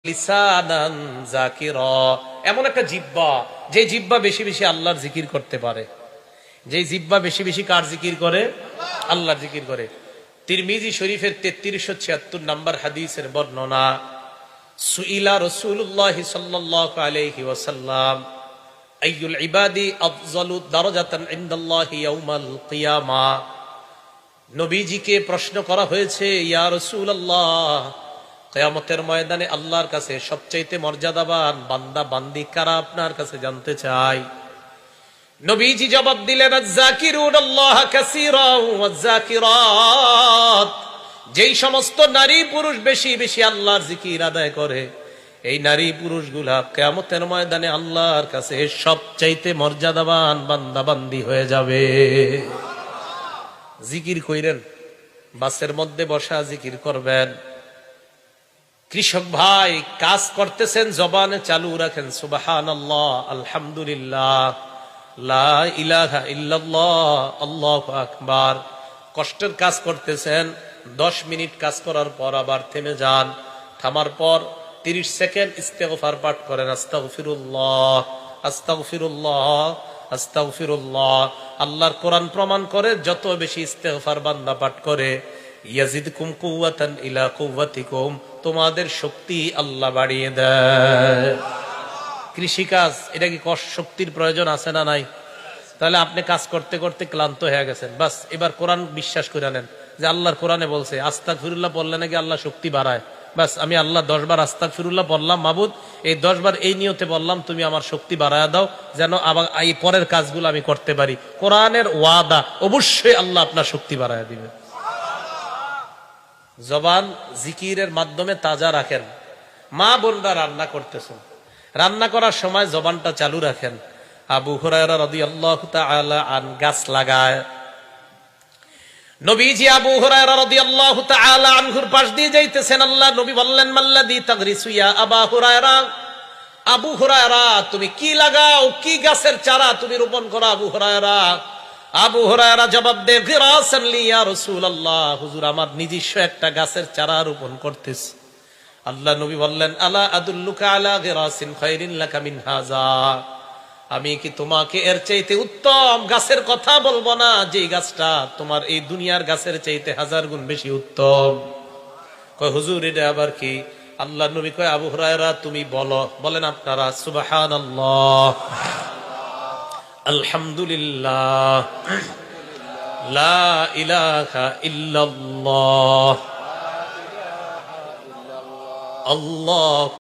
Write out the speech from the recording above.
লিসানান যাকিরা, এমন একটা জিহ্বা যে জিহ্বা বেশি বেশি আল্লাহর জিকির করতে পারে, যে জিহ্বা বেশি বেশি কার জিকির করে? আল্লাহর জিকির করে। তিরমিজি শরীফের 3376 নম্বর হাদিসের বর্ণনা, সুইলা রাসূলুল্লাহ সাল্লাল্লাহু আলাইহি ওয়াসাল্লাম আইয়ুল ইবাদি আফযালু দারাজাতান ইনদাল্লাহি ইয়াউমাল কিয়ামা। নবীজিকে প্রশ্ন করা হয়েছে, ইয়া রাসূলুল্লাহ, কিয়ামতের ময়দানে আল্লাহর কাছে সবচাইতে মর্যাদাবান বান্দা বান্দি কারা আপনার কাছে জানতে চাই। নবীজি জবাব দিলেন, আয-যাকিরুনাল্লাহা কাসীরান ওয়াজ-যাকিরাত, যেই সমস্ত নারী পুরুষ বেশি বেশি আল্লাহর জিকির আদায় করে, এই নারী পুরুষগুলা কিয়ামতের ময়দানে আল্লাহর কাছে সবচাইতে মর্যাদাবান বান্দা বান্দি হয়ে যাবে। জিকির কইরেন, বাসের মধ্যে বসা জিকির করবেন। কৃষক ভাই কাজ করতেছেন, জবানে চালু রাখেন সুবহানাল্লাহ, আলহামদুলিল্লাহ, লা ইলাহা ইল্লাল্লাহ, আল্লাহু আকবার। কষ্টের কাজ করতেছেন, 10 মিনিট কাজ করার পর আবার থেমে যান, থামার পর 30 সেকেন্ড ইস্তেগফার পাঠ করেন, আস্তাগফিরুল্লাহ আস্তাগফিরুল্লাহ আস্তাগফিরুল্লাহ। আল্লাহর কোরআন প্রমাণ করে, যত বেশি ইস্তেগফার বান্দা পাঠ করে, ইয়াজিদকুম কুওয়াতান ইলা কুওয়াতিকুম, তোমাদের শক্তি আল্লাহ বাড়িয়ে দেয়। কৃষিকাজ, এটা কি শক্তির প্রয়োজন আছে না নাই? তাহলে আপনি কাজ করতে করতে ক্লান্ত হয়ে গেছেন, বাস এবার কোরআন বিশ্বাস করে নেন যে আল্লাহর কোরআনে বলছে আস্তাগফিরুল্লাহ বললে নাকি আল্লাহ শক্তি বাড়ায়। বাস আমি আল্লাহ 10 বার আস্তাগফিরুল্লাহ বললাম, মাবুদ এই 10 বার এই নিয়তে বললাম তুমি আমার শক্তি বাড়ায় দাও, যেন আবার এই পরের কাজগুলো আমি করতে পারি। কোরআনের ওয়াদা, অবশ্যই আল্লাহ আপনার শক্তি বাড়ায় দিবে। জবান জিকিরের মাধ্যমে তাজা রাখেন। মা বোনরা রান্না করতেছেন, রান্না করার সময় জবানটা চালু রাখেন। আবু হুরায়রা রাদিয়াল্লাহু তাআলা আন গাছ লাগায়, নবীজি আবু হুরায়রা রাদিয়াল্লাহু তাআলা আনহুর পাশ দিয়ে যাইতেছেন, আল্লাহ নবী বললেন, মাল্লাযী তাগরিসু ইয়া আবা হুরায়রা, আবু হুরায়রা তুমি কি লাগাও, কি গাছের চারা তুমি রোপণ করো আবু হুরায়রা? আবু হুরায়রা জবাব দেয়, গিরাসান লি ইয়া রাসূলুল্লাহ, হুজুর আমার নিজস্ব একটা গাছের চারা রোপণ করতেছি। আল্লাহ নবী বললেন, আলা আদুল্লুকা আলা গিরাসিন খায়রিন লাকা মিন হাযা, আমি কি তোমাকে এর চাইতে উত্তম গাছের কথা বলবো না, যে গাছটা তোমার এই দুনিয়ার গাছের চাইতে 1000 গুণ বেশি উত্তম? কয় হুজুর এটা আবার কি? আল্লাহ নবী কয়, আবু হুরায়রা তুমি বলো। বলেন আপনারা সুবহানাল্লাহ, আলহামদুলিল্লাহ, লা ইলাহা ইল্লাল্লাহ, আল্লাহ